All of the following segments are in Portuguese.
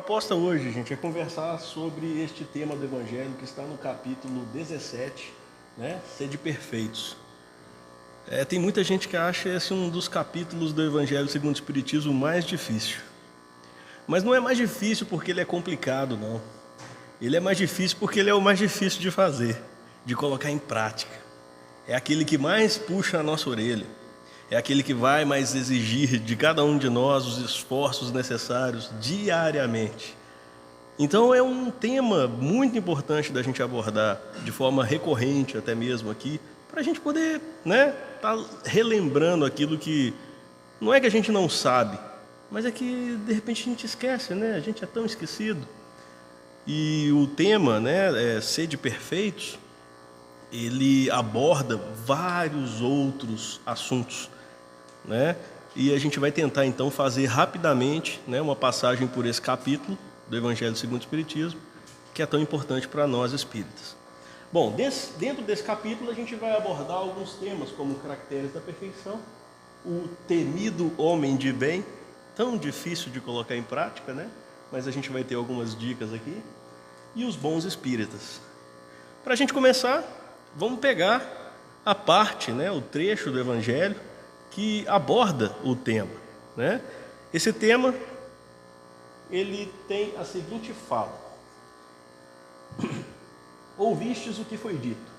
proposta hoje, gente, é conversar sobre este tema do Evangelho que está no capítulo 17, né? Sede perfeitos. Tem muita gente que acha esse um dos capítulos do Evangelho segundo o Espiritismo mais difícil. Mas não é mais difícil porque ele é complicado, não. Ele é mais difícil porque ele é o mais difícil de fazer, de colocar em prática. É aquele que mais puxa a nossa orelha. É aquele que vai mais exigir de cada um de nós os esforços necessários diariamente. Então é um tema muito importante da gente abordar de forma recorrente até mesmo aqui, para a gente poder, tá relembrando aquilo que não é que a gente não sabe, mas é que de repente a gente esquece, a gente é tão esquecido. E o tema, Sede perfeitos, ele aborda vários outros assuntos, E a gente vai tentar então fazer rapidamente, uma passagem por esse capítulo do Evangelho segundo o Espiritismo, que é tão importante para nós espíritas. Bom, dentro desse capítulo a gente vai abordar alguns temas como caracteres da perfeição, o temido homem de bem, tão difícil de colocar em prática, mas a gente vai ter algumas dicas aqui, e os bons espíritas. Para a gente começar, vamos pegar a parte, o trecho do Evangelho que aborda o tema, Esse tema, ele tem a seguinte fala: ouvistes o que foi dito,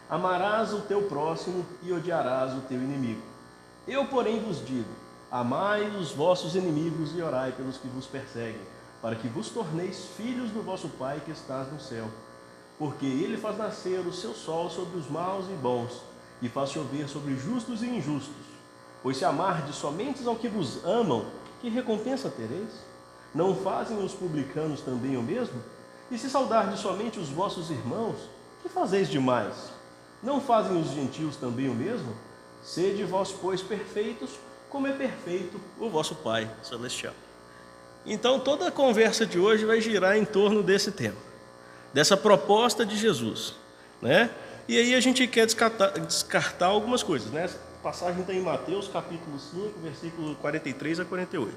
amarás o teu próximo e odiarás o teu inimigo. Eu, porém, vos digo, amai os vossos inimigos e orai pelos que vos perseguem, para que vos torneis filhos do vosso Pai que estás no céu. Porque ele faz nascer o seu sol sobre os maus e bons, e faz chover sobre justos e injustos. Pois se amardes somente ao que vos amam, que recompensa tereis? Não fazem os publicanos também o mesmo? E se saudardes somente os vossos irmãos, que fazeis demais? Não fazem os gentios também o mesmo? Sede vós, pois, perfeitos, como é perfeito o vosso Pai Celestial. Então, toda a conversa de hoje vai girar em torno desse tema, dessa proposta de Jesus, E aí a gente quer descartar algumas coisas, A passagem está em Mateus, capítulo 5, versículo 43 a 48.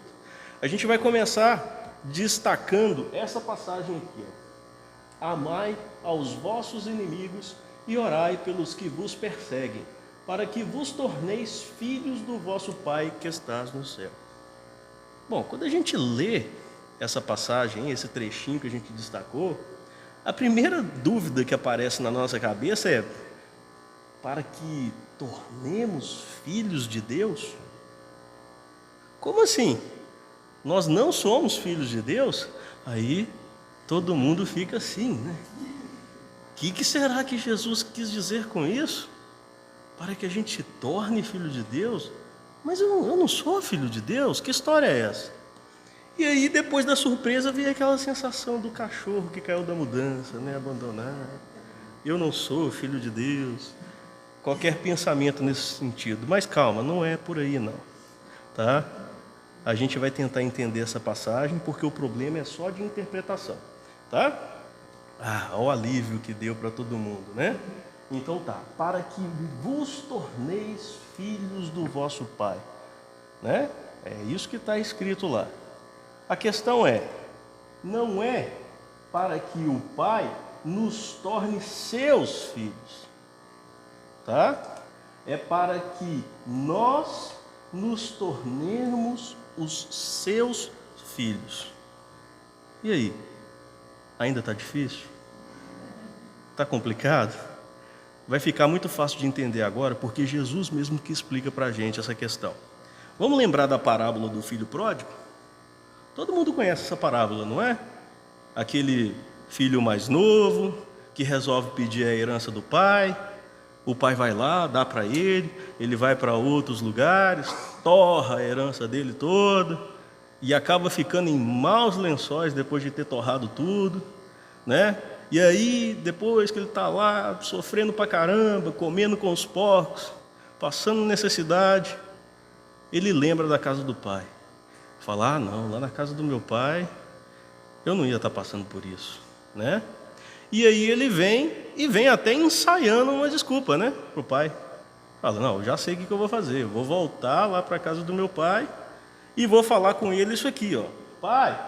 A gente vai começar destacando essa passagem aqui, Amai aos vossos inimigos e orai pelos que vos perseguem, para que vos torneis filhos do vosso Pai que estás no céu. Bom, quando a gente lê essa passagem, esse trechinho que a gente destacou, a primeira dúvida que aparece na nossa cabeça é: para que tornemos filhos de Deus? Como assim? Nós não somos filhos de Deus? Aí todo mundo fica assim, O que será que Jesus quis dizer com isso? Para que a gente se torne filho de Deus? Mas eu não sou filho de Deus? Que história é essa? E aí, depois da surpresa, veio aquela sensação do cachorro que caiu da mudança, abandonado. Eu não sou filho de Deus. Qualquer pensamento nesse sentido. Mas calma, não é por aí não, tá? A gente vai tentar entender essa passagem, porque o problema é só de interpretação, tá? Olha o alívio que deu para todo mundo, Então tá, para que vos torneis filhos do vosso Pai, É isso que está escrito lá. A questão não é para que o Pai nos torne seus filhos, tá? É para que nós nos tornemos os seus filhos. E aí? Ainda está difícil? Está complicado? Vai ficar muito fácil de entender agora, porque Jesus mesmo que explica para a gente essa questão. Vamos lembrar da parábola do filho pródigo? Todo mundo conhece essa parábola, não é? Aquele filho mais novo, que resolve pedir a herança do pai, o pai vai lá, dá para ele vai para outros lugares, torra a herança dele toda, e acaba ficando em maus lençóis depois de ter torrado tudo, E aí, depois que ele está lá, sofrendo pra caramba, comendo com os porcos, passando necessidade, ele lembra da casa do pai. Fala, não, lá na casa do meu pai, eu não ia estar passando por isso, E aí ele vem até ensaiando uma desculpa, para o pai. Fala, não, eu já sei o que eu vou fazer, eu vou voltar lá para a casa do meu pai e vou falar com ele isso aqui, Pai,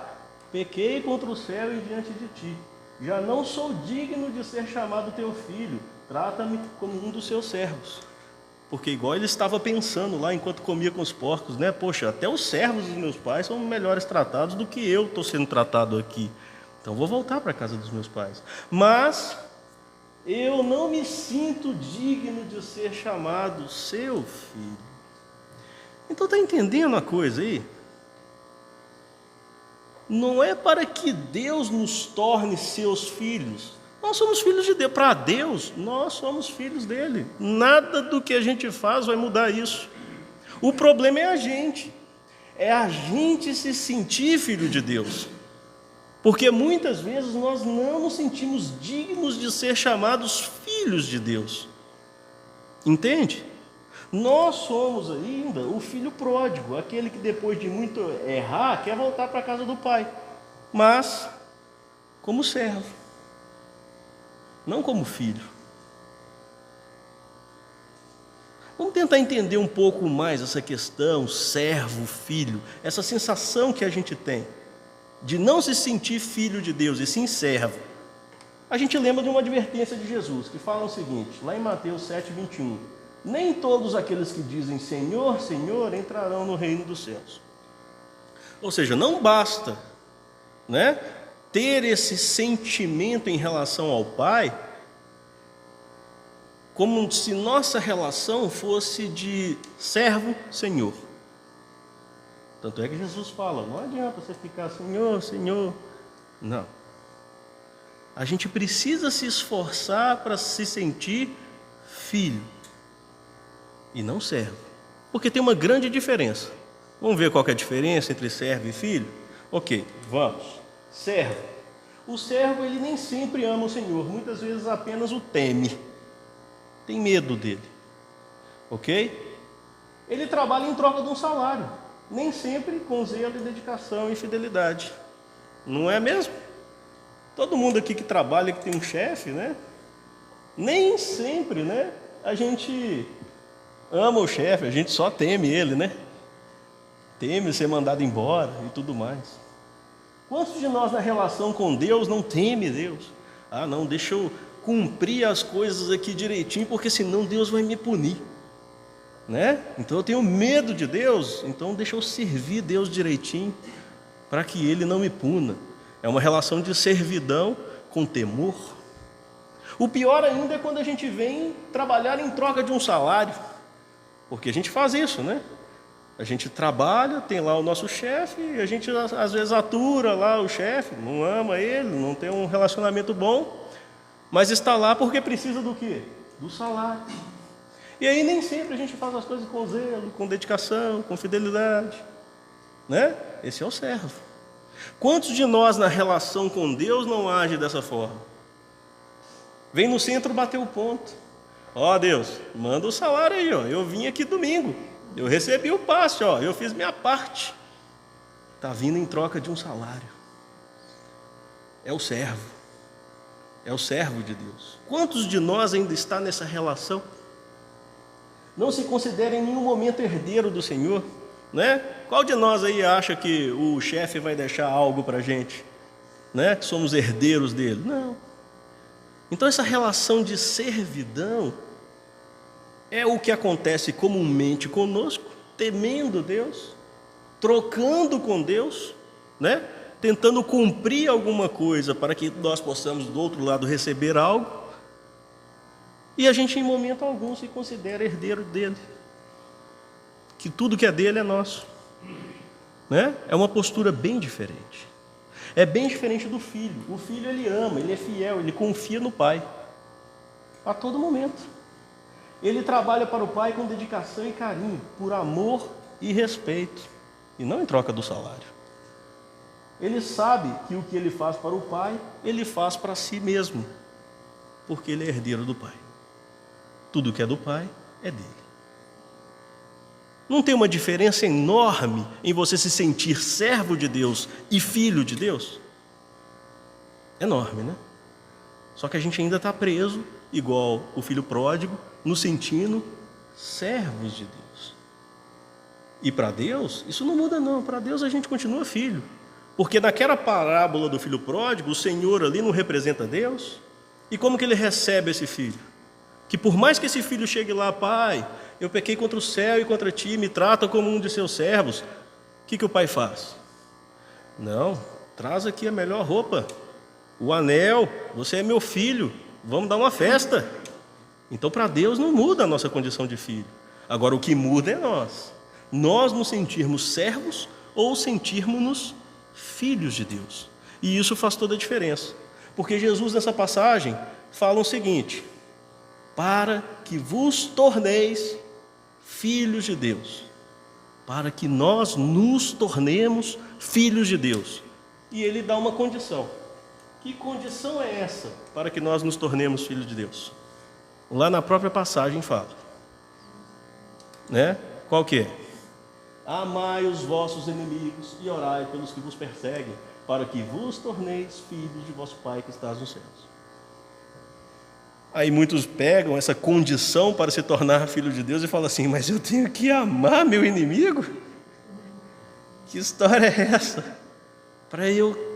pequei contra o céu e diante de ti. Já não sou digno de ser chamado teu filho. Trata-me como um dos seus servos. Porque igual ele estava pensando lá enquanto comia com os porcos, né? Poxa, até os servos dos meus pais são melhores tratados do que eu estou sendo tratado aqui. Então vou voltar para a casa dos meus pais. Mas eu não me sinto digno de ser chamado seu filho. Então está entendendo a coisa aí? Não é para que Deus nos torne seus filhos. Nós somos filhos de Deus. Para Deus, nós somos filhos dele. Nada do que a gente faz vai mudar isso. O problema é a gente. É a gente se sentir filho de Deus. Porque muitas vezes nós não nos sentimos dignos de ser chamados filhos de Deus. Entende? Nós somos ainda o filho pródigo, aquele que depois de muito errar, quer voltar para a casa do pai. Mas como servo, não como filho. Vamos tentar entender um pouco mais essa questão, servo, filho, essa sensação que a gente tem de não se sentir filho de Deus e sim servo. A gente lembra de uma advertência de Jesus, que fala o seguinte, lá em Mateus 7:21, nem todos aqueles que dizem Senhor, Senhor, entrarão no reino dos céus. Ou seja, não basta, né, ter esse sentimento em relação ao Pai, como se nossa relação fosse de servo-senhor. Tanto é que Jesus fala, não adianta você ficar Senhor, Senhor. Não. A gente precisa se esforçar para se sentir filho e não servo. Porque tem uma grande diferença. Vamos ver qual que é a diferença entre servo e filho? Ok, vamos. Servo. O servo, ele nem sempre ama o Senhor, muitas vezes apenas o teme. Tem medo dele. Ok? Ele trabalha em troca de um salário. Nem sempre com zelo e dedicação e fidelidade. Não é mesmo? Todo mundo aqui que trabalha, que tem um chefe, né? Nem sempre, né? A gente ama o chefe, a gente só teme ele, né? Teme ser mandado embora e tudo mais. Quantos de nós na relação com Deus não teme Deus? Ah, não, deixa eu cumprir as coisas aqui direitinho, porque senão Deus vai me punir. Né? Então eu tenho medo de Deus, então deixa eu servir Deus direitinho, para que Ele não me puna. É uma relação de servidão com temor. O pior ainda é quando a gente vem trabalhar em troca de um salário, porque a gente faz isso, né? A gente trabalha, tem lá o nosso chefe, e a gente às vezes atura lá o chefe, não ama ele, não tem um relacionamento bom, mas está lá porque precisa do quê? Do salário. E aí nem sempre a gente faz as coisas com zelo, com dedicação, com fidelidade, né? Esse é o servo. Quantos de nós na relação com Deus não age dessa forma? Vem no centro bater o ponto. Ó Deus, manda o salário aí, ó. Eu vim aqui domingo, eu recebi o passe, ó. Eu fiz minha parte. Está vindo em troca de um salário. É o servo. É o servo de Deus. Quantos de nós ainda está nessa relação? Não se considera em nenhum momento herdeiro do Senhor, né? Qual de nós aí acha que o chefe vai deixar algo para a gente, né? Que somos herdeiros dele? Não. Então essa relação de servidão é o que acontece comumente conosco, temendo Deus, trocando com Deus, né? Tentando cumprir alguma coisa para que nós possamos do outro lado receber algo. E a gente, em momento algum, se considera herdeiro dele. Que tudo que é dele é nosso. Né? É uma postura bem diferente. É bem diferente do filho. O filho, ele ama, ele é fiel, ele confia no pai. A todo momento. Ele trabalha para o pai com dedicação e carinho, por amor e respeito. E não em troca do salário. Ele sabe que o que ele faz para o pai, ele faz para si mesmo. Porque ele é herdeiro do pai. Tudo que é do Pai é dele. Não tem uma diferença enorme em você se sentir servo de Deus e filho de Deus? Enorme, né? Só que a gente ainda está preso, igual o filho pródigo, nos sentindo servos de Deus. E para Deus, isso não muda não. Para Deus a gente continua filho. Porque naquela parábola do filho pródigo, o Senhor ali não representa Deus? E como que ele recebe esse filho? Que por mais que esse filho chegue lá, pai, eu pequei contra o céu e contra ti, me trata como um de seus servos. O que o pai faz? Não, traz aqui a melhor roupa, o anel, você é meu filho, vamos dar uma festa. Então para Deus não muda a nossa condição de filho. Agora o que muda é nós nos sentirmos servos ou sentirmos-nos filhos de Deus. E isso faz toda a diferença. Porque Jesus nessa passagem fala o seguinte: para que vos torneis filhos de Deus. Para que nós nos tornemos filhos de Deus. E ele dá uma condição. Que condição é essa para que nós nos tornemos filhos de Deus? Lá na própria passagem fala. Né? Qual que é? Amai os vossos inimigos e orai pelos que vos perseguem, para que vos torneis filhos de vosso Pai que estás nos céus. Aí muitos pegam essa condição para se tornar filho de Deus e falam assim: mas eu tenho que amar meu inimigo? Que história é essa?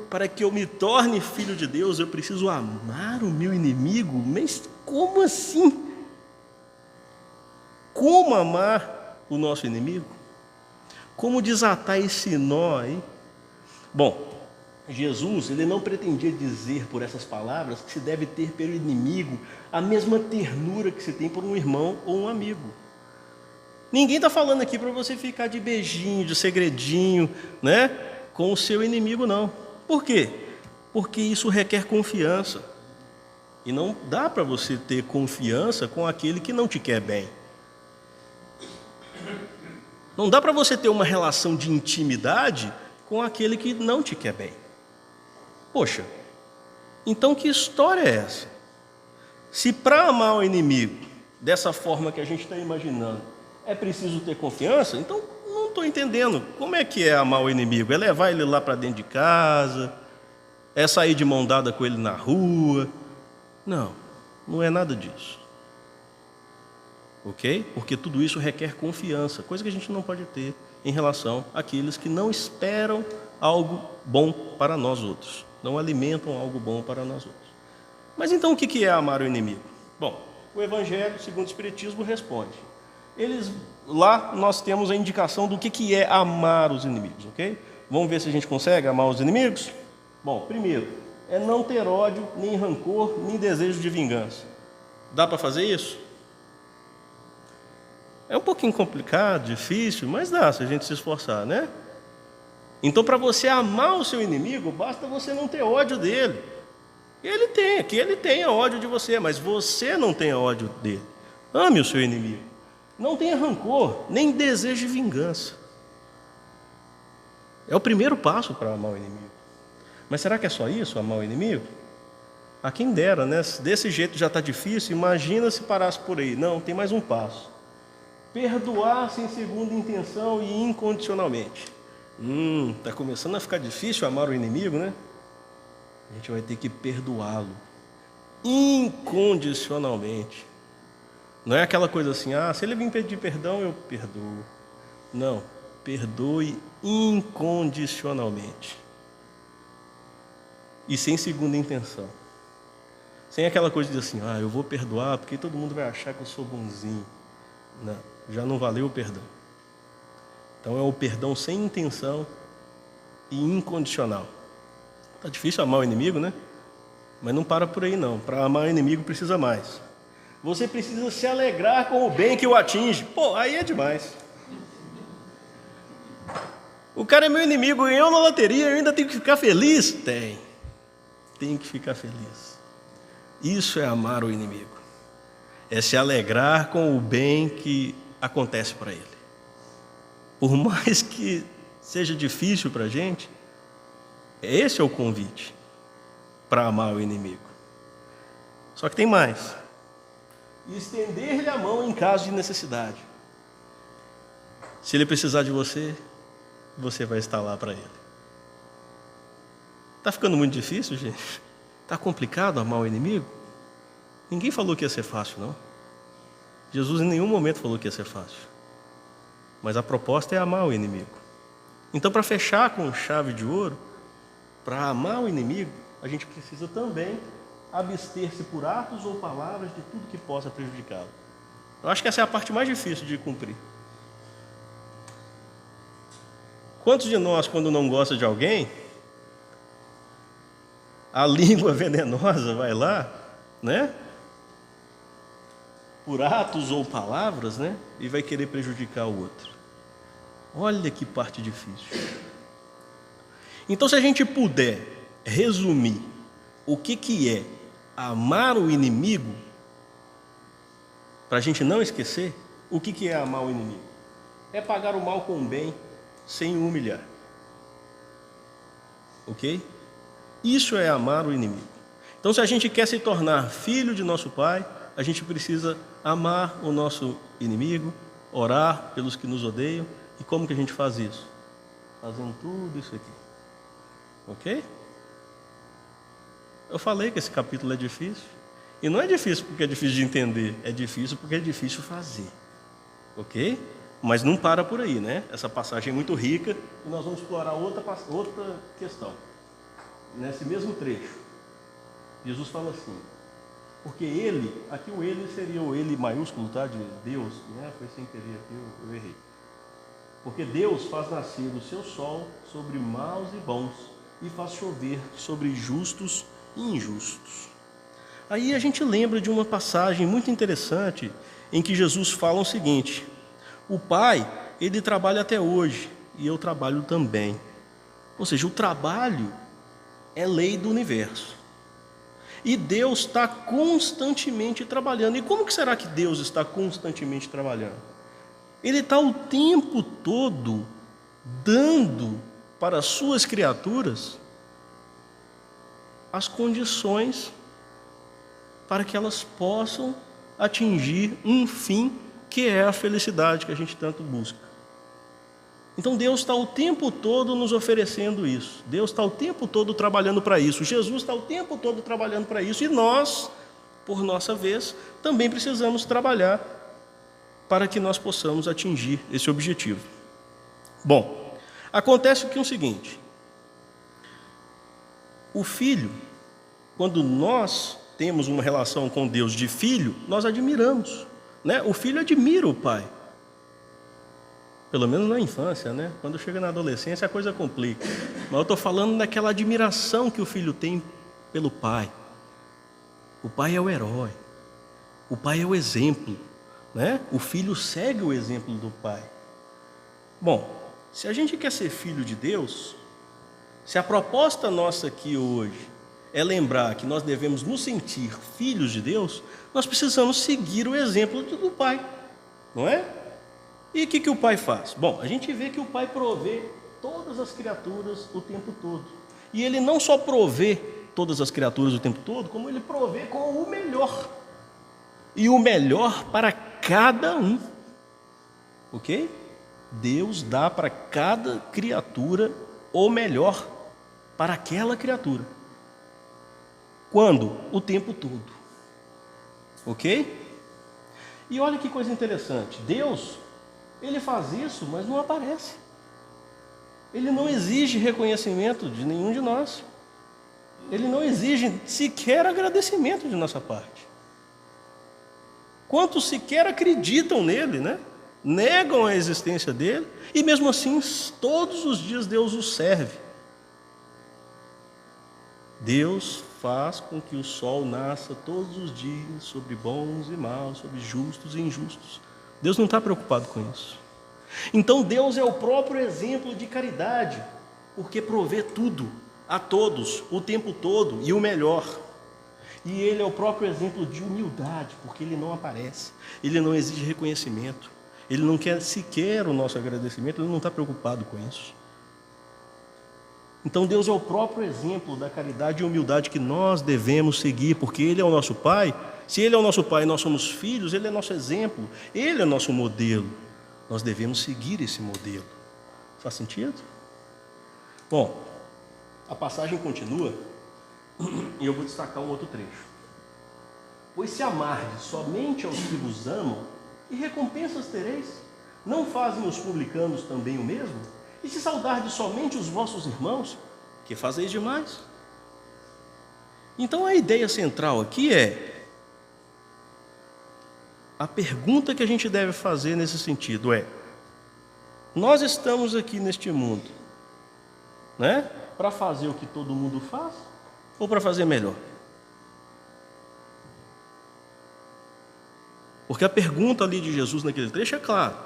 Para que eu me torne filho de Deus, eu preciso amar o meu inimigo? Mas como assim? Como amar o nosso inimigo? Como desatar esse nó aí? Bom, Jesus, ele não pretendia dizer por essas palavras que se deve ter pelo inimigo a mesma ternura que se tem por um irmão ou um amigo. Ninguém está falando aqui para você ficar de beijinho, de segredinho, né, com o seu inimigo, não. Por quê? Porque isso requer confiança. E não dá para você ter confiança com aquele que não te quer bem. Não dá para você ter uma relação de intimidade com aquele que não te quer bem. Poxa, então que história é essa? Se para amar o inimigo, dessa forma que a gente está imaginando, é preciso ter confiança, então não estou entendendo. Como é que é amar o inimigo? É levar ele lá para dentro de casa? É sair de mão dada com ele na rua? Não, não é nada disso. Ok? Porque tudo isso requer confiança, coisa que a gente não pode ter em relação àqueles que não esperam algo bom para nós outros, não alimentam algo bom para nós outros. Mas então o que é amar o inimigo? Bom, o Evangelho, segundo o Espiritismo, responde. Lá nós temos a indicação do que é amar os inimigos, ok? Vamos ver se a gente consegue amar os inimigos? Bom, primeiro, é não ter ódio, nem rancor, nem desejo de vingança. Dá para fazer isso? É um pouquinho complicado, difícil, mas dá se a gente se esforçar, né? Então, para você amar o seu inimigo, basta você não ter ódio dele. Ele tenha ódio de você, mas você não tenha ódio dele. Ame o seu inimigo. Não tenha rancor, nem desejo de vingança. É o primeiro passo para amar o inimigo. Mas será que é só isso, amar o inimigo? A quem dera, né? Desse jeito já está difícil, imagina se parasse por aí. Não, tem mais um passo. Perdoar sem segunda intenção e incondicionalmente. Está começando a ficar difícil amar o inimigo, né? A gente vai ter que perdoá-lo incondicionalmente. Não é aquela coisa assim, se ele vir pedir perdão, eu perdoo. Não, perdoe incondicionalmente. E sem segunda intenção. Sem aquela coisa de assim, eu vou perdoar porque todo mundo vai achar que eu sou bonzinho. Não, já não valeu o perdão. Então é o perdão sem intenção e incondicional. Está difícil amar o inimigo, né? Mas não para por aí não. Para amar o inimigo precisa mais. Você precisa se alegrar com o bem que o atinge. Pô, aí é demais. O cara é meu inimigo, ganhou na loteria, eu ainda tenho que ficar feliz? Tem que ficar feliz. Isso é amar o inimigo. É se alegrar com o bem que acontece para ele. Por mais que seja difícil para a gente, esse é o convite para amar o inimigo. Só que tem mais. Estender-lhe a mão em caso de necessidade. Se ele precisar de você, você vai estar lá para ele. Está ficando muito difícil, gente? Está complicado amar o inimigo? Ninguém falou que ia ser fácil, não. Jesus em nenhum momento falou que ia ser fácil. Mas a proposta é amar o inimigo. Então, para fechar com chave de ouro, para amar o inimigo, a gente precisa também abster-se por atos ou palavras de tudo que possa prejudicá-lo. Eu acho que essa é a parte mais difícil de cumprir. Quantos de nós, quando não gosta de alguém, a língua venenosa vai lá, né? Por atos ou palavras, né? E vai querer prejudicar o outro. Olha que parte difícil. Então, se a gente puder resumir o que é amar o inimigo, para a gente não esquecer, o que é amar o inimigo? É pagar o mal com o bem, sem o humilhar. Ok? Isso é amar o inimigo. Então, se a gente quer se tornar filho de nosso Pai, a gente precisa amar o nosso inimigo, orar pelos que nos odeiam. E como que a gente faz isso? Fazendo tudo isso aqui. Ok? Eu falei que esse capítulo é difícil. E não é difícil porque é difícil de entender, é difícil porque é difícil fazer. Ok? Mas não para por aí, né? Essa passagem é muito rica e nós vamos explorar outra questão. Nesse mesmo trecho, Jesus fala assim, porque ele, aqui o ele seria o ele maiúsculo, tá? De Deus, né? Foi sem querer aqui, eu errei. Porque Deus faz nascer o seu sol sobre maus e bons e faz chover sobre justos e injustos. Aí a gente lembra de uma passagem muito interessante em que Jesus fala o seguinte: o Pai, ele trabalha até hoje e eu trabalho também. Ou seja, o trabalho é lei do universo. E Deus está constantemente trabalhando. E como que será que Deus está constantemente trabalhando? Ele está o tempo todo dando para as suas criaturas as condições para que elas possam atingir um fim que é a felicidade que a gente tanto busca. Então Deus está o tempo todo nos oferecendo isso. Deus está o tempo todo trabalhando para isso. Jesus está o tempo todo trabalhando para isso. E nós, por nossa vez, também precisamos trabalhar para que nós possamos atingir esse objetivo. Bom, acontece que é o seguinte: o filho, quando nós temos uma relação com Deus de filho, nós admiramos, né? O filho admira o pai. Pelo menos na infância, né? Quando chega na adolescência a coisa complica. Mas eu estou falando daquela admiração que o filho tem pelo pai. O pai é o herói. O pai é o exemplo, né? O filho segue o exemplo do pai. Bom, se a gente quer ser filho de Deus, se a proposta nossa aqui hoje é lembrar que nós devemos nos sentir filhos de Deus, nós precisamos seguir o exemplo do pai, não é? E o que o pai faz? Bom, a gente vê que o pai provê todas as criaturas o tempo todo. E ele não só provê todas as criaturas o tempo todo, como ele provê com o melhor. E o melhor para cada um. Ok? Deus dá para cada criatura o melhor para aquela criatura. Quando? O tempo todo. Ok? E olha que coisa interessante. Deus, ele faz isso, mas não aparece. Ele não exige reconhecimento de nenhum de nós. Ele não exige sequer agradecimento de nossa parte. Quantos sequer acreditam nele, né? Negam a existência dele, e mesmo assim, todos os dias Deus os serve. Deus faz com que o sol nasça todos os dias sobre bons e maus, sobre justos e injustos. Deus não está preocupado com isso. Então Deus é o próprio exemplo de caridade, porque provê tudo, a todos, o tempo todo e o melhor. E Ele é o próprio exemplo de humildade, porque Ele não aparece, Ele não exige reconhecimento, Ele não quer sequer o nosso agradecimento, Ele não está preocupado com isso. Então Deus é o próprio exemplo da caridade e humildade que nós devemos seguir, porque Ele é o nosso Pai. Se Ele é o nosso Pai e nós somos filhos, Ele é nosso exemplo, Ele é nosso modelo. Nós devemos seguir esse modelo. Faz sentido? Bom, a passagem continua e eu vou destacar um outro trecho. Pois se amardes somente aos que vos amam, que recompensas tereis? Não fazem os publicanos também o mesmo? E se saudardes somente os vossos irmãos, que fazeis demais. Então a ideia central aqui é, a pergunta que a gente deve fazer nesse sentido é: nós estamos aqui neste mundo, né, para fazer o que todo mundo faz ou para fazer melhor? Porque a pergunta ali de Jesus naquele trecho é clara.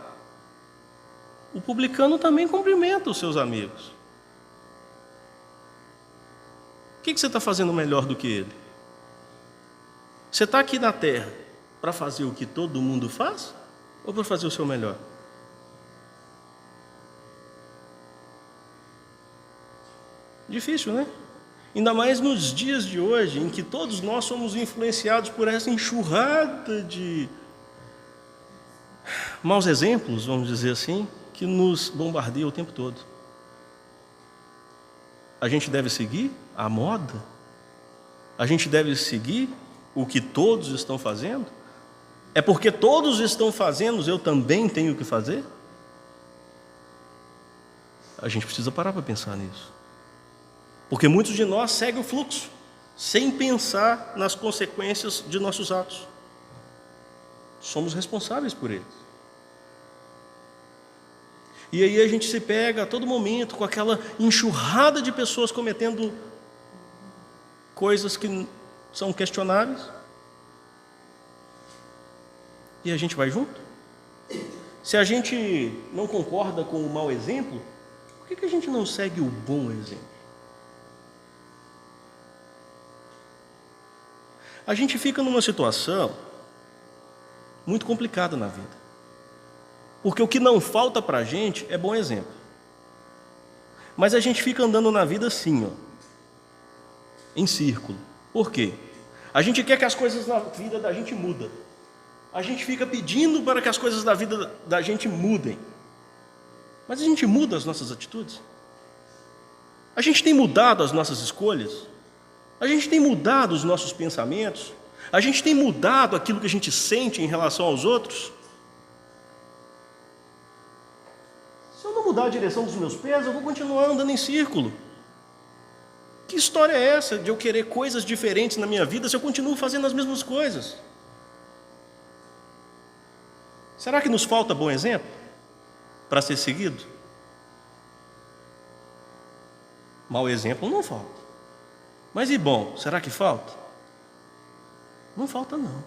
O publicano também cumprimenta os seus amigos. O que você está fazendo melhor do que ele? Você está aqui na terra para fazer o que todo mundo faz ou para fazer o seu melhor? Difícil, né? Ainda mais nos dias de hoje, em que todos nós somos influenciados por essa enxurrada de maus exemplos, vamos dizer assim, que nos bombardeia o tempo todo. A gente deve seguir a moda? A gente deve seguir o que todos estão fazendo? É porque todos estão fazendo, eu também tenho que fazer? A gente precisa parar para pensar nisso. Porque muitos de nós seguem o fluxo, sem pensar nas consequências de nossos atos. Somos responsáveis por eles. E aí a gente se pega a todo momento com aquela enxurrada de pessoas cometendo coisas que são questionáveis. E a gente vai junto. Se a gente não concorda com o mau exemplo, por que a gente não segue o bom exemplo? A gente fica numa situação muito complicada na vida. Porque o que não falta para a gente é bom exemplo. Mas a gente fica andando na vida assim, ó, em círculo. Por quê? A gente quer que as coisas na vida da gente mudem. A gente fica pedindo para que as coisas da vida da gente mudem. Mas a gente muda as nossas atitudes? A gente tem mudado as nossas escolhas? A gente tem mudado os nossos pensamentos? A gente tem mudado aquilo que a gente sente em relação aos outros? Se eu não mudar a direção dos meus pés, eu vou continuar andando em círculo. Que história é essa de eu querer coisas diferentes na minha vida se eu continuo fazendo as mesmas coisas? Será que nos falta bom exemplo para ser seguido? Mau exemplo não falta. Mas e bom, será que falta? Não falta não.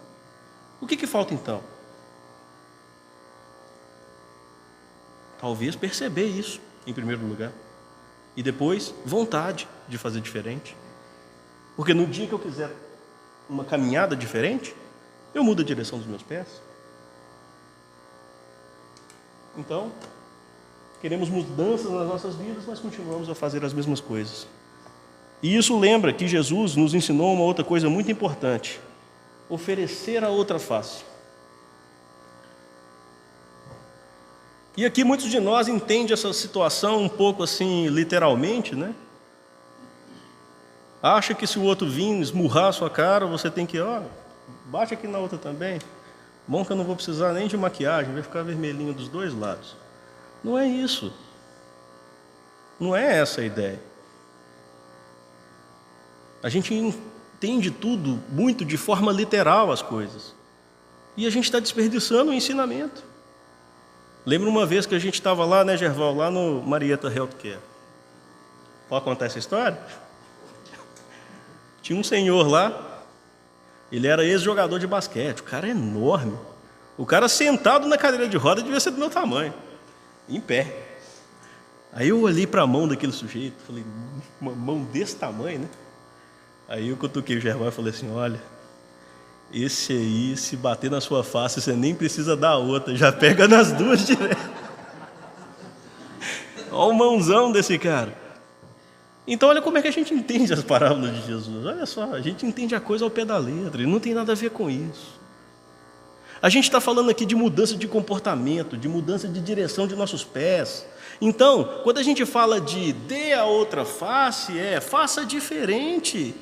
O que falta então? Talvez perceber isso, em primeiro lugar. E depois, vontade de fazer diferente. Porque no dia que eu quiser uma caminhada diferente, eu mudo a direção dos meus pés. Então, queremos mudanças nas nossas vidas, mas continuamos a fazer as mesmas coisas. E isso lembra que Jesus nos ensinou uma outra coisa muito importante: oferecer a outra face. E aqui muitos de nós entendem essa situação um pouco assim, literalmente, né? Acha que se o outro vir esmurrar a sua cara, você tem que, bate aqui na outra também. Bom que eu não vou precisar nem de maquiagem, vai ficar vermelhinho dos dois lados. Não é isso. Não é essa a ideia. A gente entende tudo muito de forma literal as coisas. E a gente está desperdiçando o ensinamento. Lembra uma vez que a gente estava lá, né, Gerval, lá no Marieta Healthcare. Pode contar essa história? Tinha um senhor lá, ele era ex-jogador de basquete, o cara é enorme. O cara sentado na cadeira de roda devia ser do meu tamanho, em pé. Aí eu olhei para a mão daquele sujeito, falei, uma mão desse tamanho, né? Aí eu cutuquei o Gerval e falei assim, olha, esse aí, se bater na sua face, você nem precisa dar outra, já pega nas duas direto. Olha o mãozão desse cara. Então olha como é que a gente entende as parábolas de Jesus. Olha só, a gente entende a coisa ao pé da letra, e não tem nada a ver com isso. A gente está falando aqui de mudança de comportamento, de mudança de direção de nossos pés. Então, quando a gente fala de dê a outra face, faça diferente.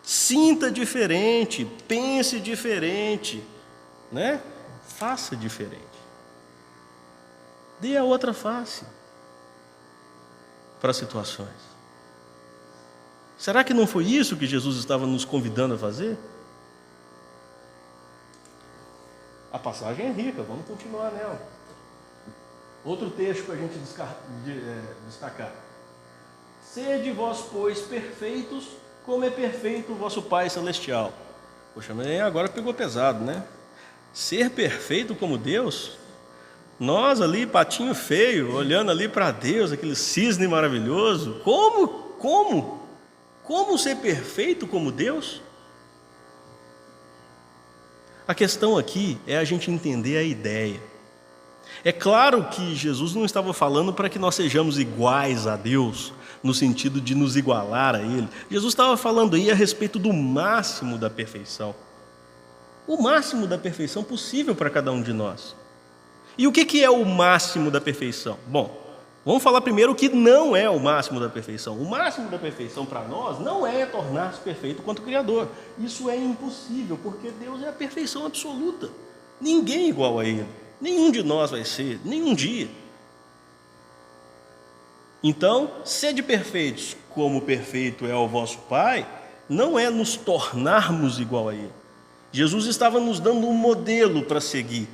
Sinta diferente, pense diferente, né? Faça diferente. Dê a outra face para as situações. Será que não foi isso que Jesus estava nos convidando a fazer? A passagem é rica, vamos continuar nela. Outro texto para a gente destacar. Sede vós, pois, perfeitos, como é perfeito o vosso Pai Celestial. Poxa, mas agora pegou pesado, né? Ser perfeito como Deus? Nós ali, patinho feio, olhando ali para Deus, aquele cisne maravilhoso. Como ser perfeito como Deus? A questão aqui é a gente entender a ideia. É claro que Jesus não estava falando para que nós sejamos iguais a Deus, no sentido de nos igualar a Ele. Jesus estava falando aí a respeito do máximo da perfeição. O máximo da perfeição possível para cada um de nós. E o que é o máximo da perfeição? Bom, vamos falar primeiro o que não é o máximo da perfeição. O máximo da perfeição para nós não é tornar-se perfeito quanto Criador. Isso é impossível, porque Deus é a perfeição absoluta. Ninguém é igual a Ele. Nenhum de nós vai ser, nenhum dia. Então, sede perfeitos, como perfeito é o vosso Pai, não é nos tornarmos igual a Ele. Jesus estava nos dando um modelo para seguir,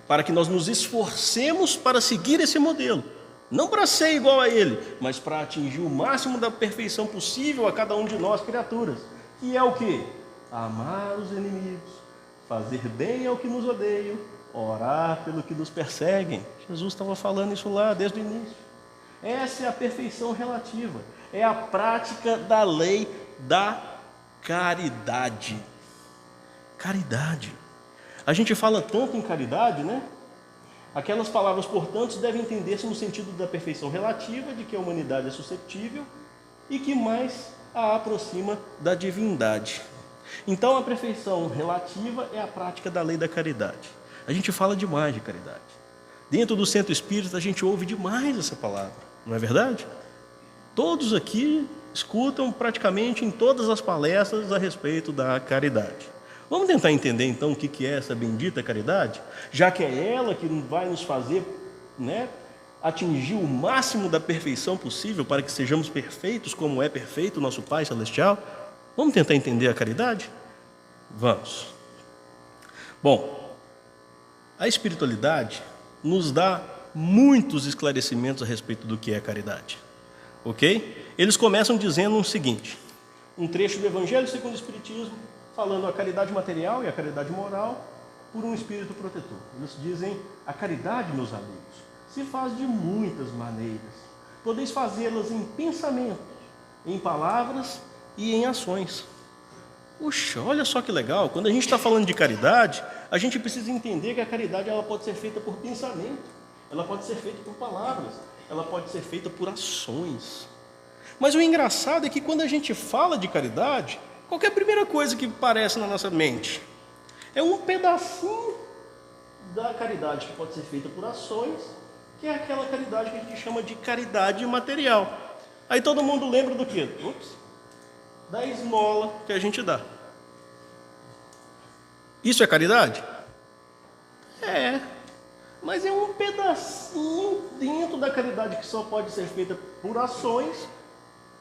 para que nós nos esforcemos para seguir esse modelo. Não para ser igual a Ele, mas para atingir o máximo da perfeição possível a cada um de nós, criaturas. Que é o quê? Amar os inimigos, fazer bem ao que nos odeiam, orar pelo que nos perseguem. Jesus estava falando isso lá desde o início. Essa é a perfeição relativa. É a prática da lei da caridade. Caridade. A gente fala tanto em caridade, né? Aquelas palavras, portanto, devem entender-se no sentido da perfeição relativa, de que a humanidade é suscetível e que mais a aproxima da divindade. Então, a perfeição relativa é a prática da lei da caridade. A gente fala demais de caridade. Dentro do centro espírita, a gente ouve demais essa palavra, não é verdade? Todos aqui escutam praticamente em todas as palestras a respeito da caridade. Vamos tentar entender então o que é essa bendita caridade? Já que é ela que vai nos fazer, atingir o máximo da perfeição possível para que sejamos perfeitos como é perfeito o nosso Pai Celestial. Vamos tentar entender a caridade? Vamos. Bom, a espiritualidade nos dá muitos esclarecimentos a respeito do que é caridade. Ok? Eles começam dizendo o seguinte, um trecho do Evangelho segundo o Espiritismo, falando a caridade material e a caridade moral por um espírito protetor. Eles dizem, a caridade, meus amigos, se faz de muitas maneiras. Podeis fazê-las em pensamentos, em palavras e em ações. Puxa, olha só que legal, quando a gente está falando de caridade, a gente precisa entender que a caridade ela pode ser feita por pensamento, ela pode ser feita por palavras, ela pode ser feita por ações. Mas o engraçado é que quando a gente fala de caridade, qual é a primeira coisa que aparece na nossa mente? É um pedacinho da caridade que pode ser feita por ações, que é aquela caridade que a gente chama de caridade material. Aí todo mundo lembra do quê? Da esmola que a gente dá. Isso é caridade? É, mas é um pedacinho dentro da caridade que só pode ser feita por ações,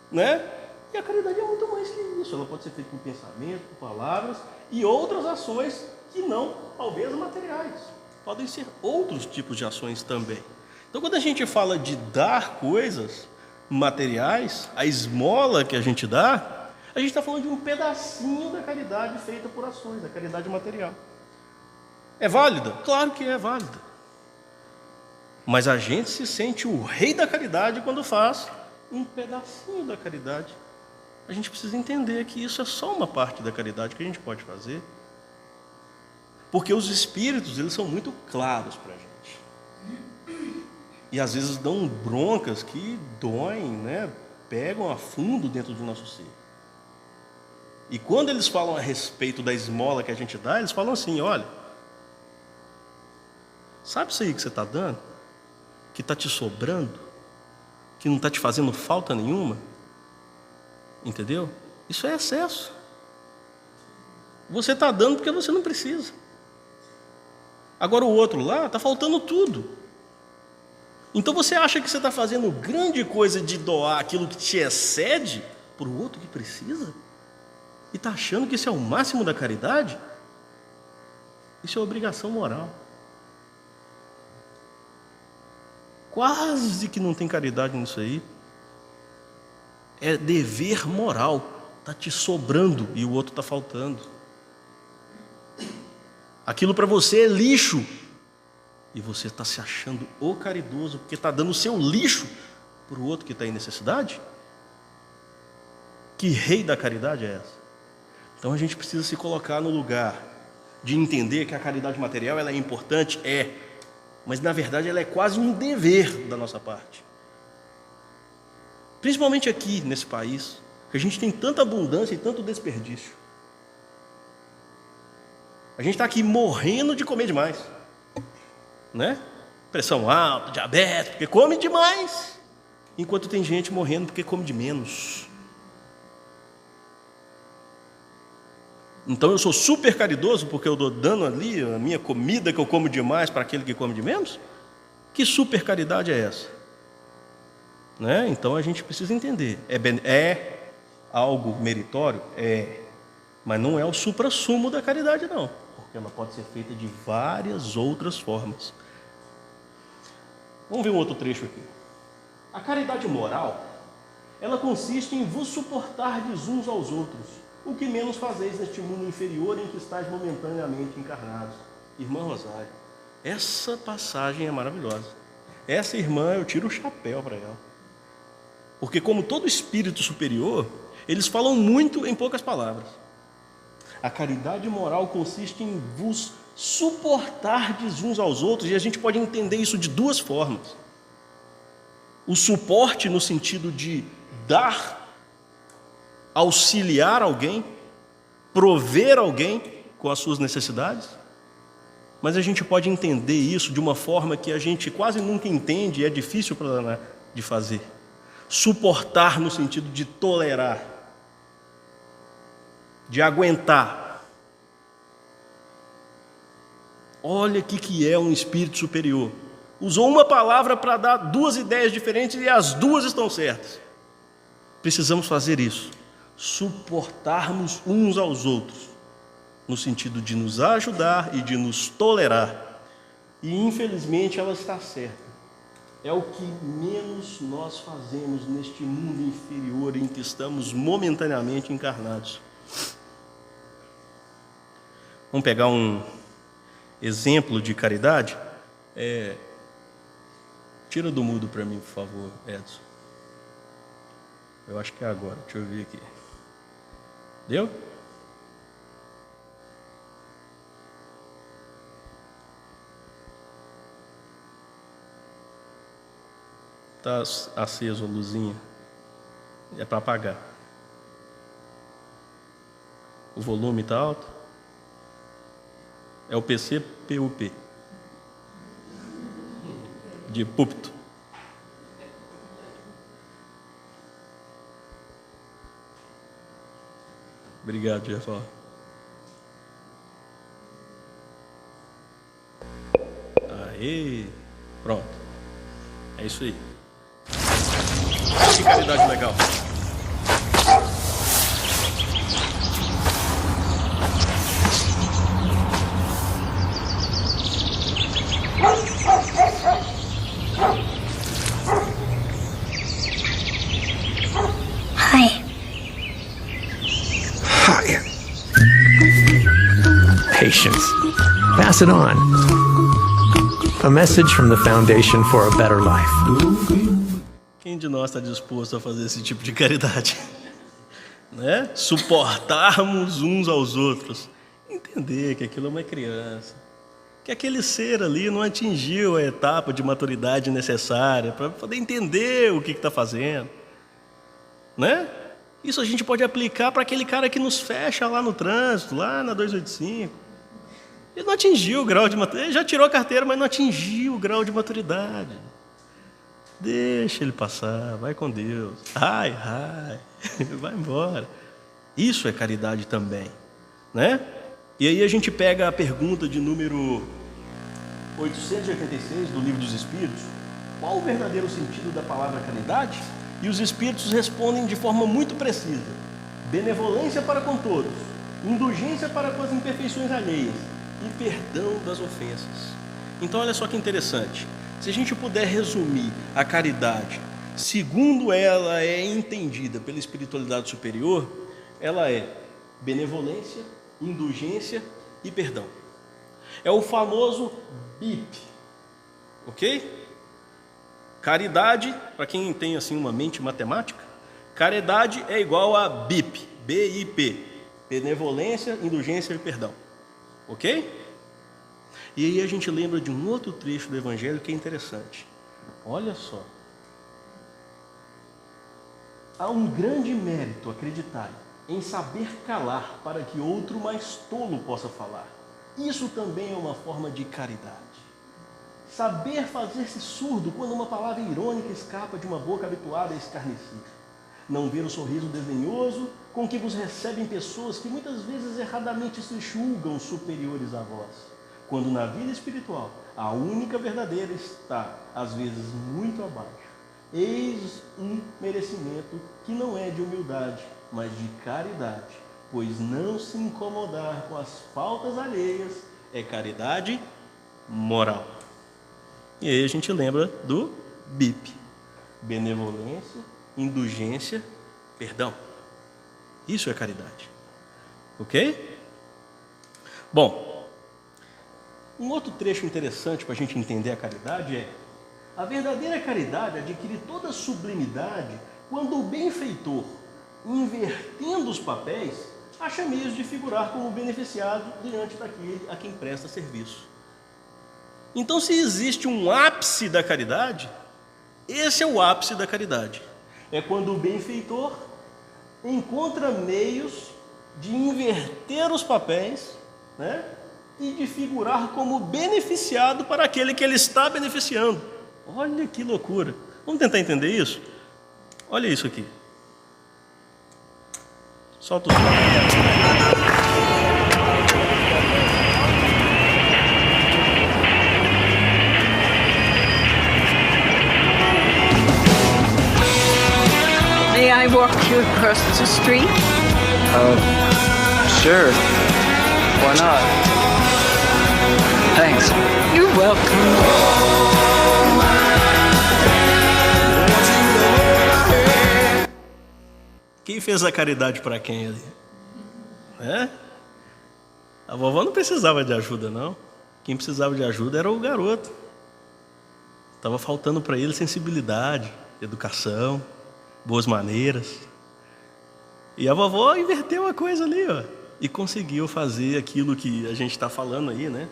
né? E a caridade é muito mais que isso. Ela pode ser feita por pensamento, por palavras e outras ações que não, talvez, materiais. Podem ser outros tipos de ações também. Então, quando a gente fala de dar coisas materiais, a esmola que a gente dá, a gente está falando de um pedacinho da caridade feita por ações, da caridade material. É válida? Claro que é válida. Mas a gente se sente o rei da caridade quando faz um pedacinho da caridade. A gente precisa entender que isso é só uma parte da caridade que a gente pode fazer. Porque os espíritos, eles são muito claros para a gente. E às vezes dão broncas que doem, pegam a fundo dentro do nosso ser. E quando eles falam a respeito da esmola que a gente dá, eles falam assim, olha, sabe isso aí que você está dando? Que está te sobrando? Que não está te fazendo falta nenhuma? Entendeu? Isso é excesso. Você está dando porque você não precisa. Agora o outro lá está faltando tudo. Então você acha que você está fazendo grande coisa de doar aquilo que te excede? para o outro que precisa? E está achando que isso é o máximo da caridade? Isso é obrigação moral. Quase que não tem caridade nisso aí. É dever moral. Está te sobrando e o outro está faltando. Aquilo para você é lixo. E você está se achando o caridoso porque está dando o seu lixo para o outro que está em necessidade? Que rei da caridade é essa? Então a gente precisa se colocar no lugar de entender que a caridade material ela é importante, mas na verdade ela é quase um dever da nossa parte. Principalmente aqui nesse país, que a gente tem tanta abundância e tanto desperdício. A gente está aqui morrendo de comer demais, né? Pressão alta, diabetes, porque come demais, enquanto tem gente morrendo porque come de menos. Então eu sou super caridoso porque eu estou dando ali a minha comida que eu como demais para aquele que come de menos? Que super caridade é essa? Né? Então a gente precisa entender. É algo meritório? Mas não é o suprassumo da caridade não. Porque ela pode ser feita de várias outras formas. Vamos ver um outro trecho aqui. A caridade moral, ela consiste em vos suportardes uns aos outros, o que menos fazeis neste mundo inferior em que estáis momentaneamente encarnados. Irmã Rosário, essa passagem é maravilhosa. Essa irmã, eu tiro o chapéu para ela. Porque como todo espírito superior, eles falam muito em poucas palavras. A caridade moral consiste em vos suportardes uns aos outros, e a gente pode entender isso de duas formas. O suporte no sentido de dar, auxiliar alguém, prover alguém com as suas necessidades, mas a gente pode entender isso de uma forma que a gente quase nunca entende e é difícil de fazer. Suportar no sentido de tolerar, de aguentar. Olha o que é um espírito superior. Usou uma palavra para dar duas ideias diferentes e as duas estão certas. Precisamos fazer isso. Suportarmos uns aos outros, no sentido de nos ajudar e de nos tolerar. E infelizmente ela está certa. É o que menos nós fazemos neste mundo inferior em que estamos momentaneamente encarnados. Vamos pegar um exemplo de caridade? Tira do mudo para mim, por favor, Edson. Eu acho que é agora, deixa eu ver aqui. Deu? Está aceso a luzinha. É para apagar. O volume está alto. É o PC PUP. De púlpito. Obrigado, Jefferson. Aê! Pronto. É isso aí. Que caridade legal. Hi. Patience. Pass it on. A message from the Foundation for a Better Life. Quem de nós está disposto a fazer esse tipo de caridade? Né? Suportarmos uns aos outros. Entender que aquilo é uma criança. Que aquele ser ali não atingiu a etapa de maturidade necessária para poder entender o que está fazendo. Né? Isso a gente pode aplicar para aquele cara que nos fecha lá no trânsito, lá na 285. Ele não atingiu o grau de maturidade. Ele já tirou a carteira, mas não atingiu o grau de maturidade. Deixa ele passar, vai com Deus. Ai, vai embora. Isso é caridade também, né? E aí a gente pega a pergunta de número 886 do Livro dos Espíritos. Qual o verdadeiro sentido da palavra caridade? E os Espíritos respondem de forma muito precisa: benevolência para com todos, indulgência para com as imperfeições alheias e perdão das ofensas. Então olha só que interessante, se a gente puder resumir a caridade segundo ela é entendida pela espiritualidade superior, ela é benevolência, indulgência e perdão. É o famoso BIP, ok? Caridade, para quem tem assim uma mente matemática, caridade é igual a BIP, BIP, benevolência, indulgência e perdão, ok? E aí a gente lembra de um outro trecho do Evangelho que é interessante. Olha só. Há um grande mérito, acreditai, em saber calar para que outro mais tolo possa falar. Isso também é uma forma de caridade. Saber fazer-se surdo quando uma palavra irônica escapa de uma boca habituada a escarnecer. Não ver o sorriso desdenhoso com que vos recebem pessoas que muitas vezes erradamente se julgam superiores a vós, quando na vida espiritual a única verdadeira está, às vezes, muito abaixo. Eis um merecimento que não é de humildade, mas de caridade, pois não se incomodar com as faltas alheias é caridade moral. E aí a gente lembra do BIP, benevolência, indulgência, perdão. Isso é caridade, ok? Bom, um outro trecho interessante para a gente entender a caridade é: a verdadeira caridade adquire toda a sublimidade quando o benfeitor, invertendo os papéis, acha meios de figurar como beneficiado diante daquele a quem presta serviço. Então, se existe um ápice da caridade, esse é o ápice da caridade. É quando o benfeitor encontra meios de inverter os papéis, né, e de figurar como beneficiado para aquele que ele está beneficiando. Olha que loucura. Vamos tentar entender isso? Olha isso aqui. Solta o som. May I walk you across the street? Sure. Why not? Thanks. You're welcome. Quem fez a caridade para quem ali? É? A vovó não precisava de ajuda, não. Quem precisava de ajuda era o garoto. Estava faltando para ele sensibilidade, educação, boas maneiras. E a vovó inverteu a coisa ali, ó, e conseguiu fazer aquilo que a gente está falando aí, né?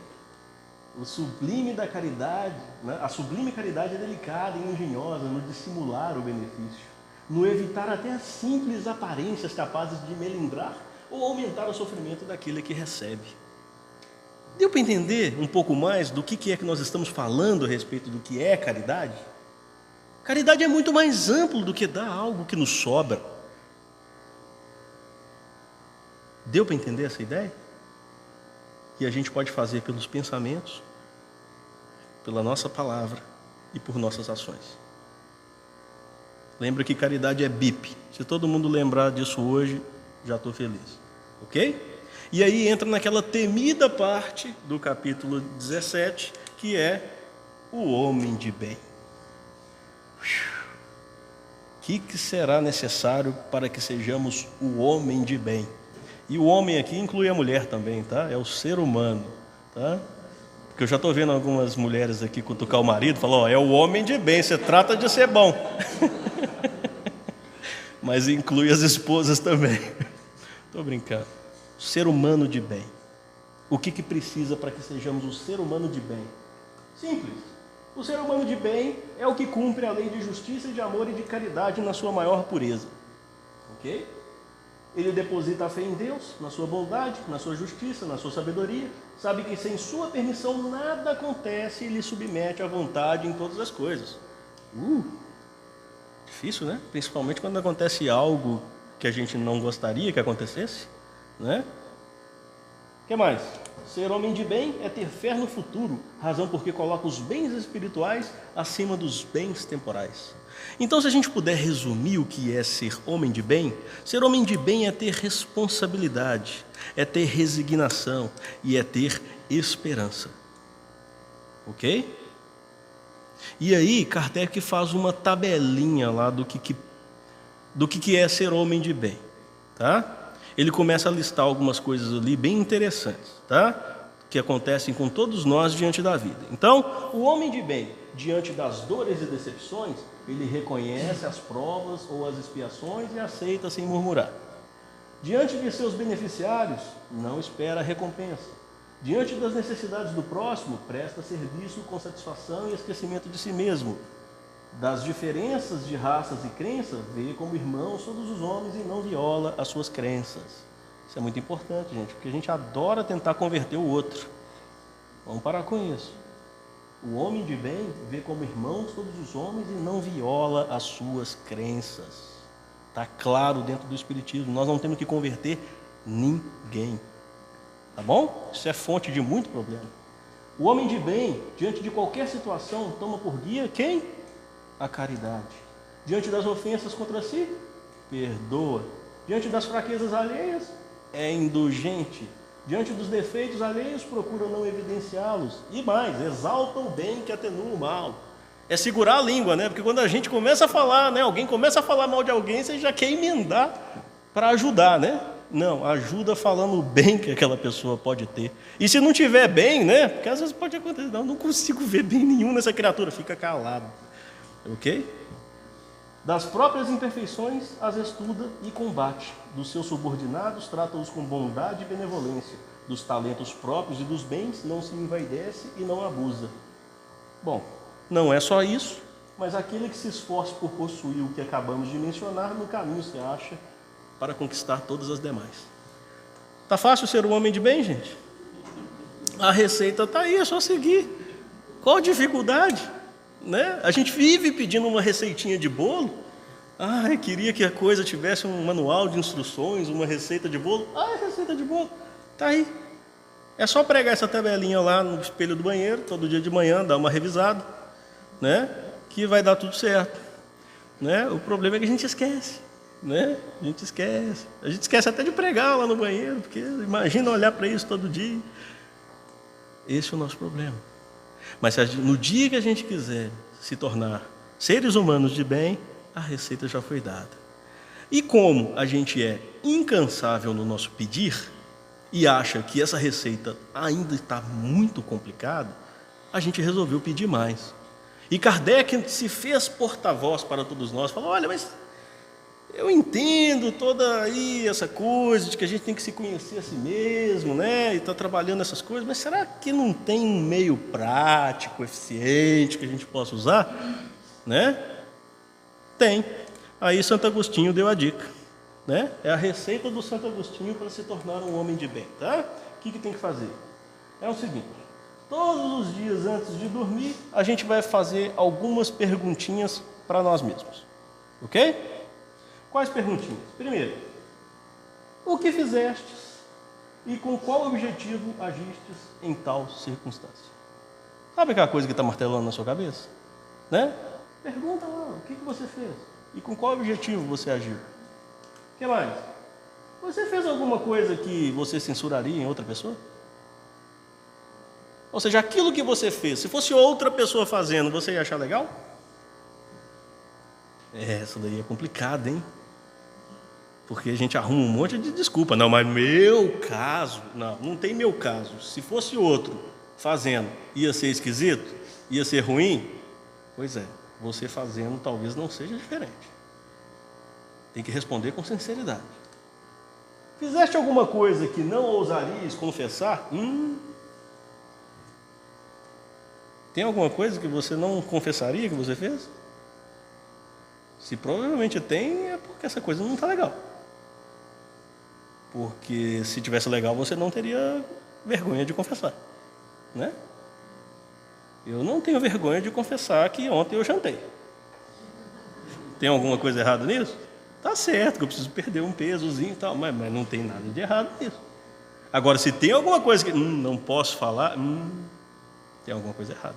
O sublime da caridade, né? A sublime caridade é delicada e engenhosa no dissimular o benefício, no evitar até as simples aparências capazes de melindrar ou aumentar o sofrimento daquele que recebe. Deu para entender um pouco mais do que é que nós estamos falando a respeito do que é caridade? Caridade é muito mais amplo do que dar algo que nos sobra. Deu para entender essa ideia? E a gente pode fazer pelos pensamentos, pela nossa palavra e por nossas ações. Lembra que caridade é BIP. Se todo mundo lembrar disso hoje, já estou feliz. Ok? E aí entra naquela temida parte do capítulo 17, que é o homem de bem. O que será necessário para que sejamos o homem de bem? E o homem aqui inclui a mulher também, tá? É o ser humano, tá? Porque eu já estou vendo algumas mulheres aqui cutucar o marido, falar, ó, é o homem de bem, você trata de ser bom. Mas inclui as esposas também. Estou brincando. Ser humano de bem. O que precisa para que sejamos o ser humano de bem? Simples. O ser humano de bem é o que cumpre a lei de justiça, de amor e de caridade na sua maior pureza. Ok? Ele deposita a fé em Deus, na sua bondade, na sua justiça, na sua sabedoria. Sabe que sem sua permissão nada acontece e lhe submete à vontade em todas as coisas. Difícil, né? Principalmente quando acontece algo que a gente não gostaria que acontecesse, né? O que mais? Ser homem de bem é ter fé no futuro, razão porque coloca os bens espirituais acima dos bens temporais. Então, se a gente puder resumir o que é ser homem de bem é ter responsabilidade, é ter resignação e é ter esperança. Ok? E aí, Kardec faz uma tabelinha lá do que é ser homem de bem, tá? Ele começa a listar algumas coisas ali bem interessantes, tá? Que acontecem com todos nós diante da vida. Então, o homem de bem, diante das dores e decepções, ele reconhece as provas ou as expiações e aceita sem murmurar. Diante de seus beneficiários, não espera recompensa. Diante das necessidades do próximo, presta serviço com satisfação e esquecimento de si mesmo. Das diferenças de raças e crenças, vê como irmãos todos os homens e não viola as suas crenças. Isso é muito importante, gente, porque a gente adora tentar converter o outro. Vamos parar com isso. O homem de bem vê como irmãos todos os homens e não viola as suas crenças. Está claro dentro do Espiritismo, nós não temos que converter ninguém. Tá bom? Isso é fonte de muito problema. O homem de bem, diante de qualquer situação, toma por guia quem? A caridade. Diante das ofensas contra si, perdoa. Diante das fraquezas alheias, é indulgente. Diante dos defeitos alheios, procura não evidenciá-los. E mais, exalta o bem que atenua o mal. É segurar a língua, né? Porque quando a gente começa a falar, né? Alguém começa a falar mal de alguém, você já quer emendar para ajudar, né? Não, ajuda falando o bem que aquela pessoa pode ter. E se não tiver bem, né? Porque às vezes pode acontecer, não consigo ver bem nenhum nessa criatura, fica calado. Ok? Das próprias imperfeições as estuda e combate. Dos seus subordinados trata-os com bondade e benevolência. Dos talentos próprios e dos bens não se envaidece e não abusa. Bom, não é só isso, mas aquele que se esforça por possuir o que acabamos de mencionar, no caminho se acha para conquistar todas as demais. Tá fácil ser um homem de bem, gente? A receita está aí, é só seguir. Qual a dificuldade? Né? A gente vive pedindo uma receitinha de bolo. Eu queria que a coisa tivesse um manual de instruções, uma receita de bolo. Receita de bolo, tá aí. É só pregar essa tabelinha lá no espelho do banheiro, todo dia de manhã, dar uma revisada, né? Que vai dar tudo certo, né? O problema é que a gente esquece, né? A gente esquece até de pregar lá no banheiro, porque imagina olhar para isso todo dia. Esse é o nosso problema. Mas no dia que a gente quiser se tornar seres humanos de bem, a receita já foi dada. E como a gente é incansável no nosso pedir e acha que essa receita ainda está muito complicada, a gente resolveu pedir mais. E Kardec se fez porta-voz para todos nós, falou, olha, mas eu entendo toda aí essa coisa de que a gente tem que se conhecer a si mesmo, né? E está trabalhando essas coisas, mas será que não tem um meio prático, eficiente, que a gente possa usar? Né? Tem. Aí Santo Agostinho deu a dica, né? É a receita do Santo Agostinho para se tornar um homem de bem, tá? O que tem que fazer? É o seguinte, todos os dias antes de dormir, a gente vai fazer algumas perguntinhas para nós mesmos, ok? Quais perguntinhas? Primeiro, o que fizestes e com qual objetivo agistes em tal circunstância? Sabe aquela coisa que está martelando na sua cabeça? Né? Pergunta lá, o que você fez? E com qual objetivo você agiu? O que mais? Você fez alguma coisa que você censuraria em outra pessoa? Ou seja, aquilo que você fez, se fosse outra pessoa fazendo, você ia achar legal? Essa daí é complicada, hein? Porque a gente arruma um monte de desculpa. Não, mas meu caso... Não tem meu caso. Se fosse outro fazendo, ia ser esquisito? Ia ser ruim? Pois é, você fazendo talvez não seja diferente. Tem que responder com sinceridade. Fizeste alguma coisa que não ousarias confessar? Tem alguma coisa que você não confessaria que você fez? Se provavelmente tem, é porque essa coisa não está legal. Porque se tivesse legal, você não teria vergonha de confessar, né? Eu não tenho vergonha de confessar que ontem eu jantei. Tem alguma coisa errada nisso? Tá certo que eu preciso perder um pesozinho e tal, mas não tem nada de errado nisso. Agora, se tem alguma coisa que não posso falar, tem alguma coisa errada.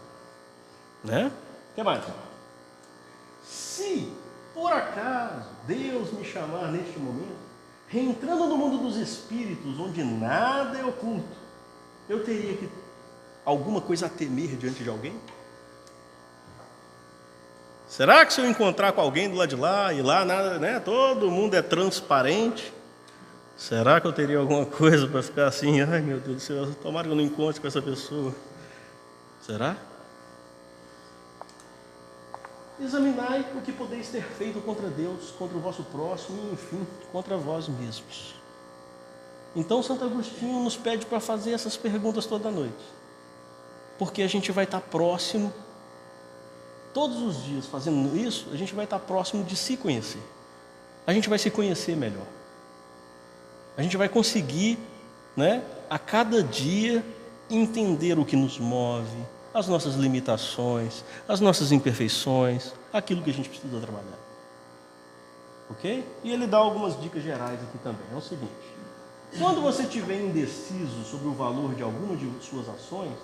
Né? O que mais? Se, por acaso, Deus me chamar neste momento, reentrando no mundo dos espíritos, onde nada é oculto, eu teria que alguma coisa a temer diante de alguém? Será que se eu encontrar com alguém do lado de lá, e lá nada, né, todo mundo é transparente, será que eu teria alguma coisa para ficar assim, ai meu Deus do céu, tomara que eu não encontre com essa pessoa? Será? Examinai o que podeis ter feito contra Deus, contra o vosso próximo e, enfim, contra vós mesmos. Então, Santo Agostinho nos pede para fazer essas perguntas toda noite, porque a gente vai estar próximo, todos os dias fazendo isso, a gente vai estar próximo de se conhecer. A gente vai se conhecer melhor. A gente vai conseguir, né, a cada dia, entender o que nos move, as nossas limitações, as nossas imperfeições, aquilo que a gente precisa trabalhar. Ok? E ele dá algumas dicas gerais aqui também. É o seguinte: quando você estiver indeciso sobre o valor de alguma de suas ações,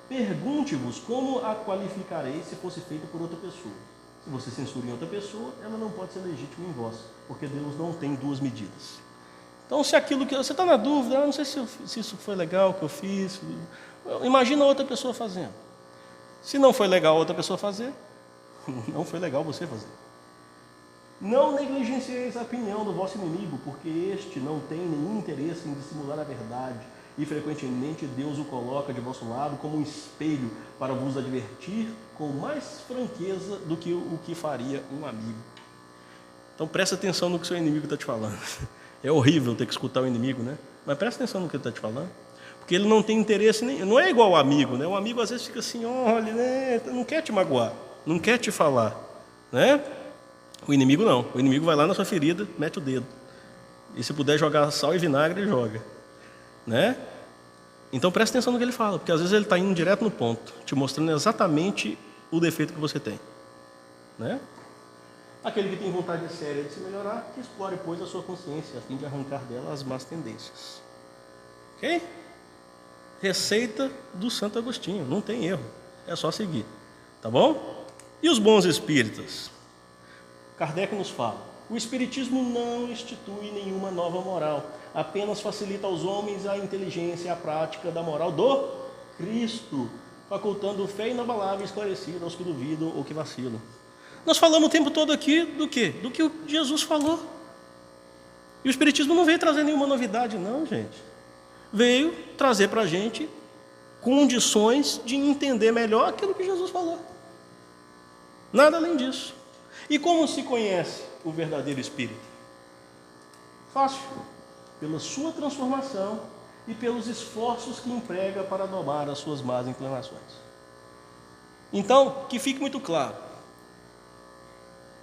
pergunte-vos como a qualificarei se fosse feita por outra pessoa. Se você censura em outra pessoa, ela não pode ser legítima em vós, porque Deus não tem duas medidas. Então, se aquilo que você está na dúvida, não sei se isso foi legal que eu fiz, imagina outra pessoa fazendo. Se não foi legal outra pessoa fazer, não foi legal você fazer. Não negligencieis a opinião do vosso inimigo, porque este não tem nenhum interesse em dissimular a verdade, e frequentemente Deus o coloca de vosso lado como um espelho para vos advertir com mais franqueza do que o que faria um amigo. Então presta atenção no que seu inimigo está te falando. É horrível ter que escutar o inimigo, né? Mas presta atenção no que ele está te falando. Porque ele não tem interesse nenhum. Não é igual ao amigo, né? O amigo às vezes fica assim, olha, né? Não quer te magoar, não quer te falar, né? O inimigo não. O inimigo vai lá na sua ferida, mete o dedo. E se puder jogar sal e vinagre, ele joga, né? Então presta atenção no que ele fala, porque às vezes ele está indo direto no ponto, te mostrando exatamente o defeito que você tem, né? Aquele que tem vontade séria de se melhorar, que explore, pois, a sua consciência, a fim de arrancar dela as más tendências. Ok? Receita do Santo Agostinho, não tem erro, é só seguir, tá bom? E os bons espíritas? Kardec nos fala: o espiritismo não institui nenhuma nova moral, apenas facilita aos homens a inteligência e a prática da moral do Cristo, facultando fé inabalável e esclarecida aos que duvidam ou que vacilam. Nós falamos o tempo todo aqui do quê? Do que Jesus falou. E o espiritismo não veio trazer nenhuma novidade, não, gente. Veio trazer para a gente condições de entender melhor aquilo que Jesus falou. Nada além disso. E como se conhece o verdadeiro espírito? Fácil. Pela sua transformação e pelos esforços que emprega para domar as suas más inclinações. Então, que fique muito claro.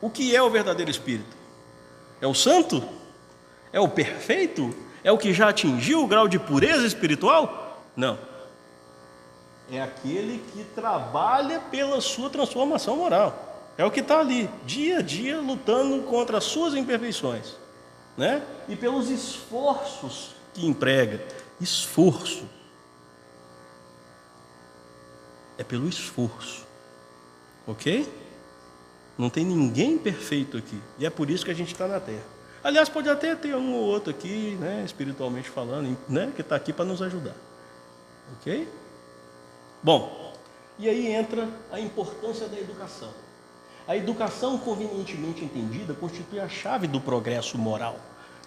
O que é o verdadeiro espírito? É o santo? É o perfeito? É o que já atingiu o grau de pureza espiritual? Não. É aquele que trabalha pela sua transformação moral. É o que está ali, dia a dia, lutando contra as suas imperfeições, né? E pelos esforços que emprega. Esforço. É pelo esforço. Ok? Não tem ninguém perfeito aqui. E é por isso que a gente está na Terra. Aliás, pode até ter um ou outro aqui, né, espiritualmente falando, né, que está aqui para nos ajudar. Ok? Bom, e aí entra a importância da educação. A educação convenientemente entendida constitui a chave do progresso moral,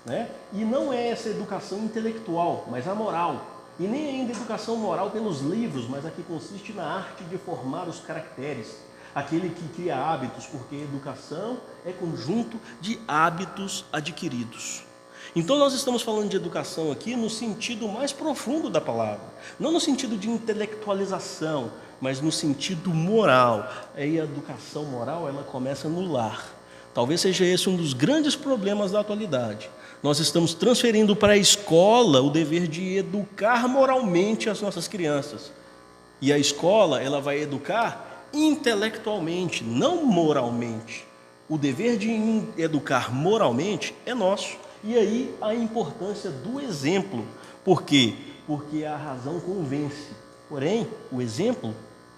né? E não é essa educação intelectual, mas a moral. E nem ainda educação moral pelos livros, mas a que consiste na arte de formar os caracteres. Aquele que cria hábitos, porque educação é conjunto de hábitos adquiridos. Então nós estamos falando de educação aqui no sentido mais profundo da palavra. Não no sentido de intelectualização, mas no sentido moral. Aí a educação moral, ela começa no lar. Talvez seja esse um dos grandes problemas da atualidade. Nós estamos transferindo para a escola o dever de educar moralmente as nossas crianças. E a escola, ela vai educar intelectualmente, não moralmente. O dever de educar moralmente é nosso. E aí a importância do exemplo, porque porque a razão convence. Porém, o exemplo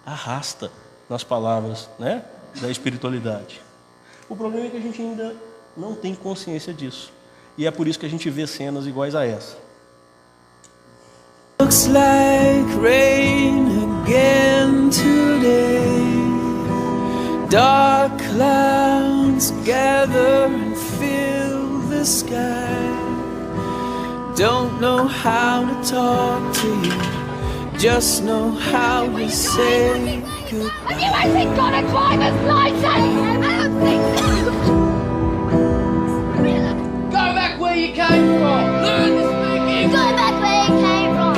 arrasta, nas palavras, né, da espiritualidade. O problema é que a gente ainda não tem consciência disso. E é por isso que a gente vê cenas iguais a essa. Looks like rain again today. Dark clouds gather and fill the sky. Don't know how to talk to you, just know how to say goodbye. Have you actually got a driver's license? I don't think so. Go back where you came from. Learn to speak English. Go back where you came from.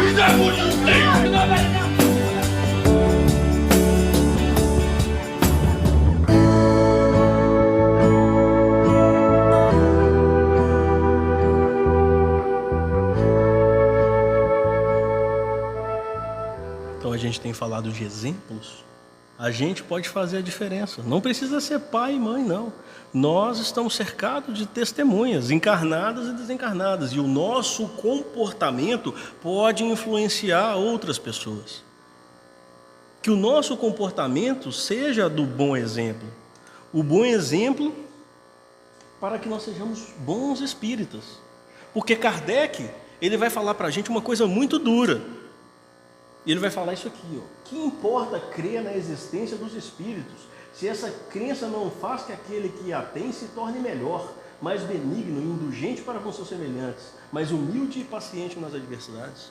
Is that what you think? Então a gente tem falado de exemplos. A gente pode fazer a diferença. Não precisa ser pai e mãe, não. Nós estamos cercados de testemunhas, encarnadas e desencarnadas. E o nosso comportamento pode influenciar outras pessoas. Que o nosso comportamento seja do bom exemplo. O bom exemplo para que nós sejamos bons espíritas. Porque Kardec, ele vai falar para a gente uma coisa muito dura. E ele vai falar isso aqui, ó. Que importa crer na existência dos espíritos, se essa crença não faz que aquele que a tem se torne melhor, mais benigno e indulgente para com seus semelhantes, mais humilde e paciente nas adversidades?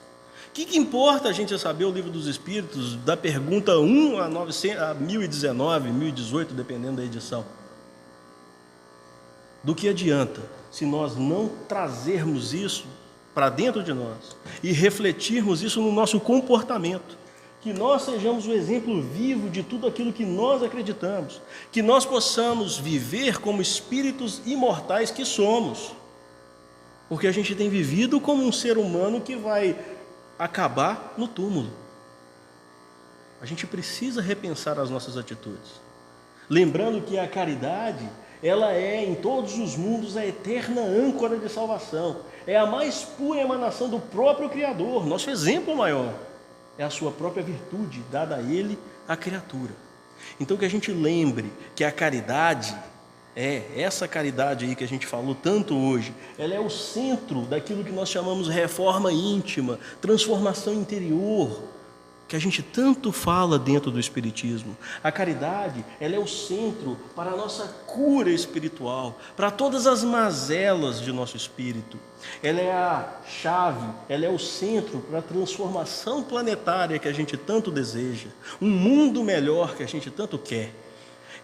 O que importa a gente saber o Livro dos Espíritos, da pergunta 1 a 1019, 1018, dependendo da edição? Do que adianta se nós não trazermos isso para dentro de nós e refletirmos isso no nosso comportamento, que nós sejamos o exemplo vivo de tudo aquilo que nós acreditamos, que nós possamos viver como espíritos imortais que somos, porque a gente tem vivido como um ser humano que vai acabar no túmulo. A gente precisa repensar as nossas atitudes, lembrando que a caridade, ela é em todos os mundos a eterna âncora de salvação, é a mais pura emanação do próprio Criador. Nosso exemplo maior é a sua própria virtude dada a Ele, a criatura. Então que a gente lembre que a caridade, essa caridade aí que a gente falou tanto hoje, ela é o centro daquilo que nós chamamos de reforma íntima, transformação interior, que a gente tanto fala dentro do Espiritismo. A caridade, ela é o centro para a nossa cura espiritual, para todas as mazelas de nosso espírito. Ela é a chave, ela é o centro para a transformação planetária que a gente tanto deseja, um mundo melhor que a gente tanto quer.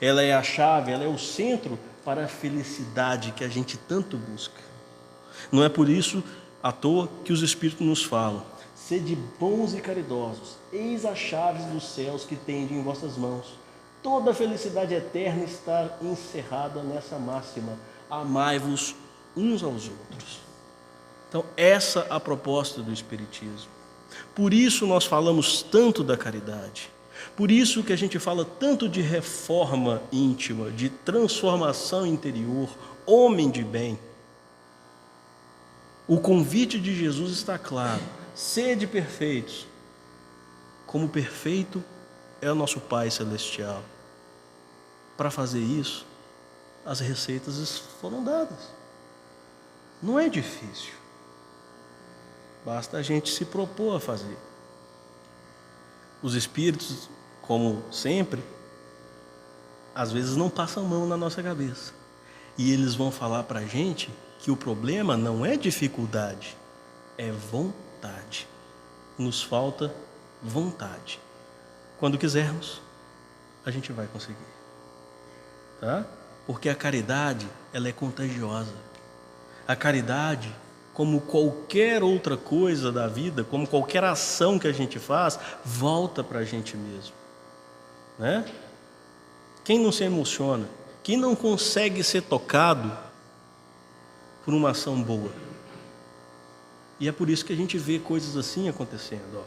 Ela é a chave, ela é o centro para a felicidade que a gente tanto busca. Não é por isso à toa que os Espíritos nos falam: sede bons e caridosos, eis as chaves dos céus que tende em vossas mãos. Toda a felicidade eterna está encerrada nessa máxima: amai-vos uns aos outros. Então, essa é a proposta do Espiritismo. Por isso nós falamos tanto da caridade. Por isso que a gente fala tanto de reforma íntima, de transformação interior, homem de bem. O convite de Jesus está claro: sede perfeitos, como perfeito é o nosso Pai Celestial. Para fazer isso, as receitas foram dadas. Não é difícil. Basta a gente se propor a fazer. Os Espíritos, como sempre, às vezes não passam mão na nossa cabeça. E eles vão falar para a gente que o problema não é dificuldade, é vontade. Nos falta vontade. Quando quisermos, a gente vai conseguir. Tá? Porque a caridade, ela é contagiosa. A caridade, como qualquer outra coisa da vida, como qualquer ação que a gente faz, volta para a gente mesmo. Né? Quem não se emociona, quem não consegue ser tocado por uma ação boa? E é por isso que a gente vê coisas assim acontecendo. Ó.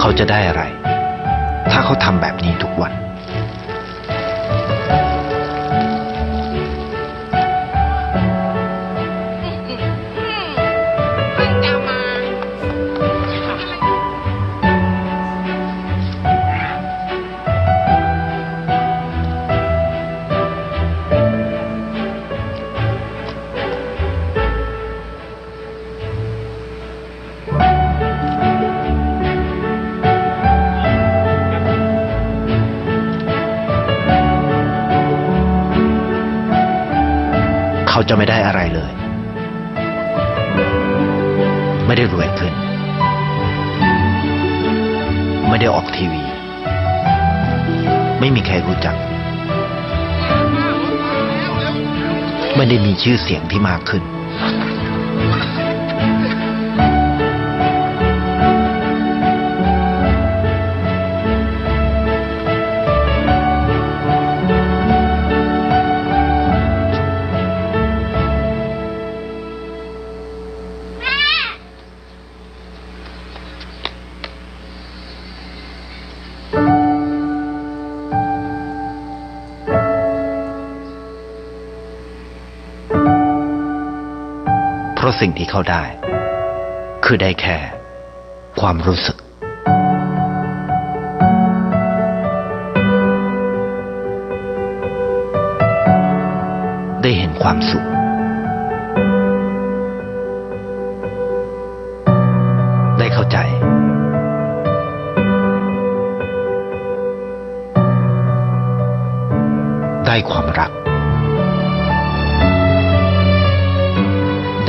เขาจะได้อะไร ถ้าเขาทำแบบนี้ทุกวันเขาจะไม่ได้อะไรเลย ไม่ได้รวยขึ้น ไม่ได้ออกทีวี ไม่มีใครรู้จัก ไม่ได้มีชื่อเสียงที่มากขึ้น เพราะสิ่งที่เขาได้คือได้แค่ความรู้สึกได้เห็นความสุขได้เข้าใจได้ความรัก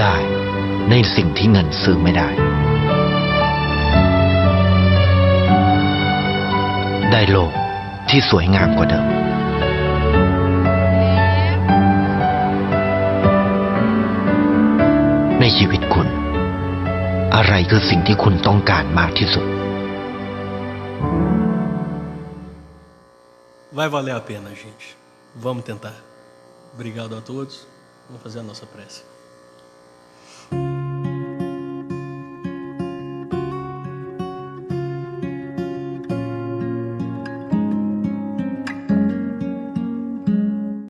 ได้ในสิ่งที่เงินซื้อไม่ได้ได้โลกที่สวยงามกว่าเดิมในชีวิตคุณอะไรคือสิ่งที่คุณต้องการมากที่สุด Vai valer a pena, gente. Vamos tentar. Obrigado a todos. Vamos fazer a nossa prece.